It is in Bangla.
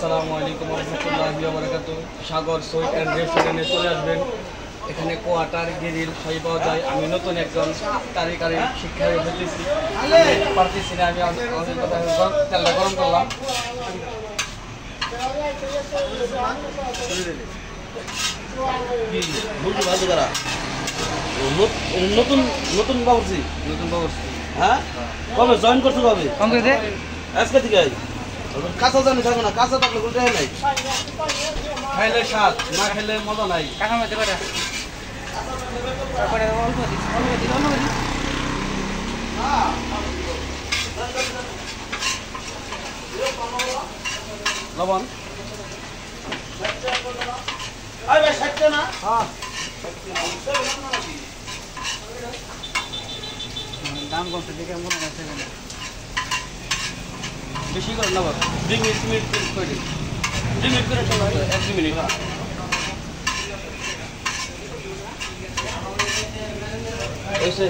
আসসালামু আলাইকুম রহমতুল্লাহি ওয়া বারাকাতুহু। সাগর সুইট অ্যান্ড রেস্টুরেন্টে চলে আসবেন। এখানে কোয়াটার গ্রিল সবই পাওয়া যায়। আমি নতুন একজন কারিগরি শিক্ষা হতেছি, পারতেছি না। আমি আমাদের কথা তেলটা গরম করলাম। নতুন নতুন বাবুর্চি নতুন বাবুর্চি। হ্যাঁ, কবে জয়েন করছো? কবে? আজকে থেকে কাঁচা জানি থাকবে না, কাঁচা থাকলে কোনো টাকা নাই। খাইলে স্বাদ, না খেলে মজা নাই। লবণ দাম কত দেখে মনে আছে বেশি করে লবণ 2 মিনিট করে দিন। 2 মিনিট করে চলো, 1-2 মিনিট। এসে